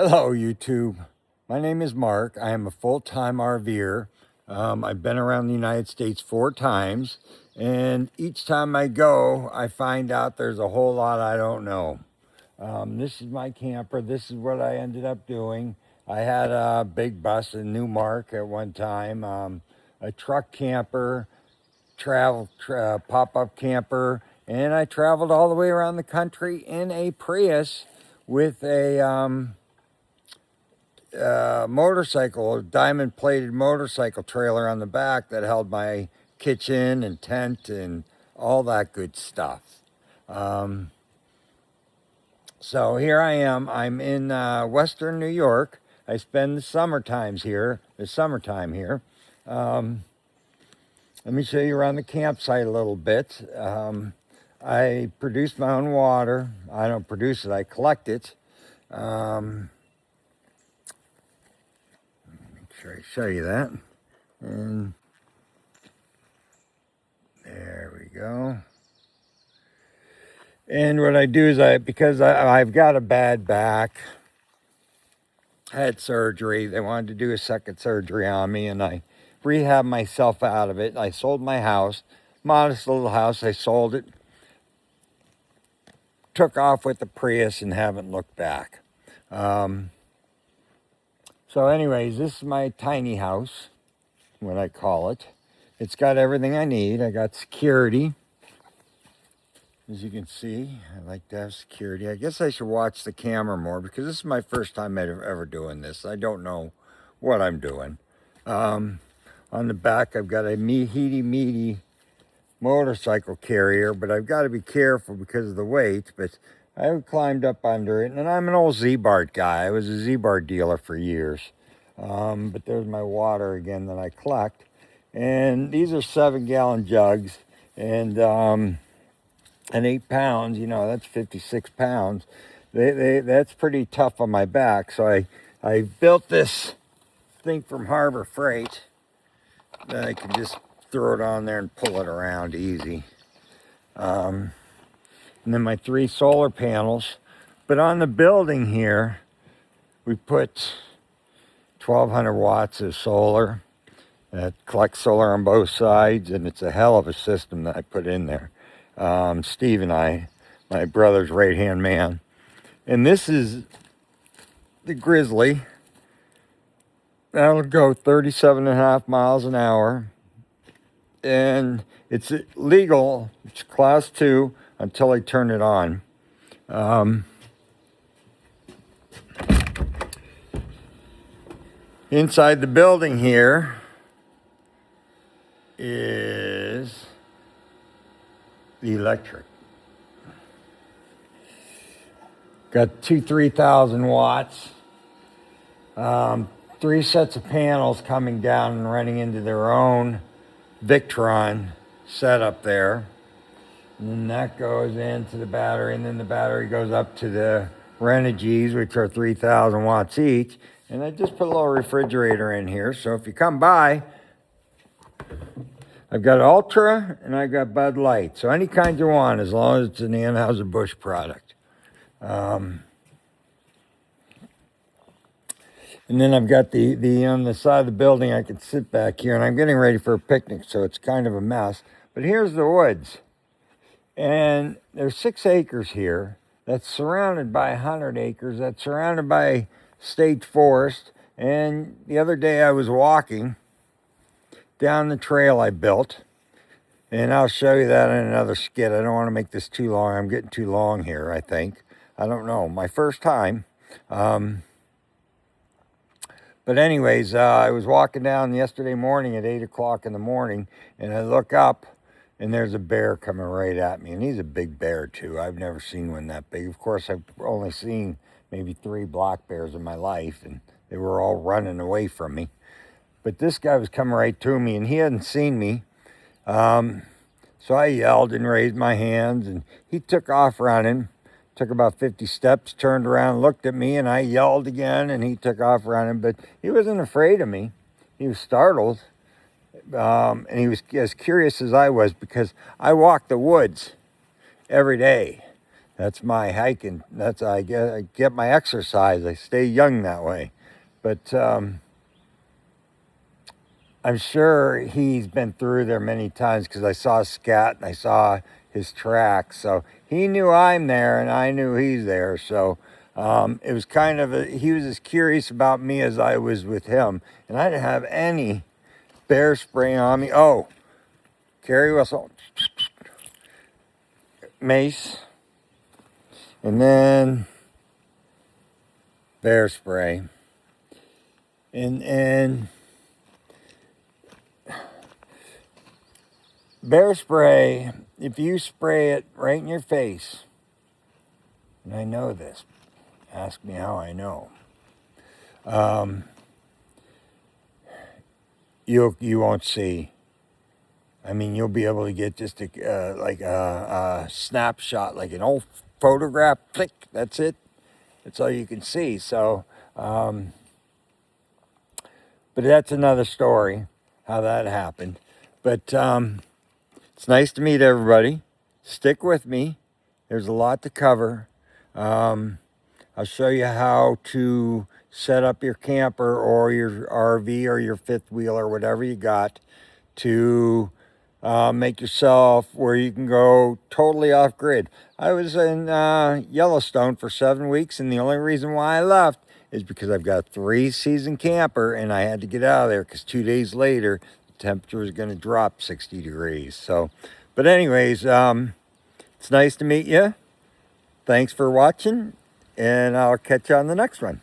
Hello, YouTube. My name is Mark. I am a full-time RVer. I've been around the United States 4 times, and each time I go, I find out there's a whole lot I don't know. This is my camper. This is what I ended up doing. I had a big bus in Newmark at one time, a truck camper, pop-up camper, and I traveled all the way around the country in a Prius with a motorcycle, a diamond-plated motorcycle trailer on the back that held my kitchen and tent and all that good stuff. So here I am. I'm in Western New York. I spend the summertime here. Let me show you around the campsite a little bit. I produce my own water. I don't produce it, I collect it. Make sure I show you that. And there we go. And what I do is because I've got a bad back, I had surgery. They wanted to do a second surgery on me, and I rehabbed myself out of it. I sold my house, modest little house. I sold it, took off with the Prius, and haven't looked back. So anyways, this is my tiny house, what I call it. It's got everything I need. I got security. As you can see, I like to have security. I guess I should watch the camera more because this is my first time ever doing this. I don't know what I'm doing. On the back, I've got a meaty motorcycle carrier, but I've got to be careful because of the weight. But I climbed up under it, and I'm an old Z-Bar guy. I was a Z-Bar dealer for years. But there's my water again that I collect. And these are 7-gallon jugs, and 8 pounds, you know, that's 56 pounds. That's pretty tough on my back. So I built this thing from Harbor Freight that I can just throw it on there and pull it around easy. And then my 3 solar panels. But on the building here, we put 1,200 watts of solar that collects solar on both sides, and it's a hell of a system that I put in there. Steve and I, my brother's right-hand man. And this is the Grizzly. That'll go 37.5 miles an hour. And it's legal, it's class 2 until I turn it on. Inside the building here is the electric. Got 3,000 watts. 3 sets of panels coming down and running into their own Victron setup there. And then that goes into the battery, and then the battery goes up to the Renogy's, which are 3,000 watts each. And I just put a little refrigerator in here, so if you come by, I've got Ultra and I've got Bud Light. So any kind you want, as long as it's an Anheuser-Busch product. And then I've got the on the side of the building, I can sit back here, and I'm getting ready for a picnic, so it's kind of a mess. But here's the woods. And there's 6 acres here that's surrounded by 100 acres, that's surrounded by state forest. And the other day I was walking down the trail I built, and I'll show you that in another skit. I don't want to make this too long. I'm getting too long here, I think. I don't know. My first time. But anyways, I was walking down yesterday morning at 8 o'clock in the morning, and I look up, and there's a bear coming right at me. And he's a big bear, too. I've never seen one that big. Of course, I've only seen maybe 3 black bears in my life, and they were all running away from me. But this guy was coming right to me, and he hadn't seen me. So I yelled and raised my hands, and he took off running. Took about 50 steps, turned around, looked at me, and I yelled again, and he took off running. But he wasn't afraid of me. He was startled. And he was as curious as I was, because I walk the woods every day. That's my hiking. That's I get my exercise. I stay young that way. But I'm sure he's been through there many times because I saw scat and I saw his tracks. So he knew I'm there and I knew he's there. So it was kind of he was as curious about me as I was with him. And I didn't have any bear spray on me. Oh, carry whistle, mace, and then bear spray. And bear spray, if you spray it right in your face, and I know this, ask me how I know, you won't see. I mean, you'll be able to get just like a snapshot, like an old photograph. Click, that's it. That's all you can see. So, but that's another story, how that happened. But it's nice to meet everybody. Stick with me. There's a lot to cover. I'll show you how to set up your camper or your RV or your fifth wheel or whatever you got to make yourself where you can go totally off grid. I was in Yellowstone for 7 weeks, and the only reason why I left is because I've got a 3-season camper and I had to get out of there because 2 days later the temperature was going to drop 60 degrees. So, but anyways, it's nice to meet you. Thanks for watching, and I'll catch you on the next one.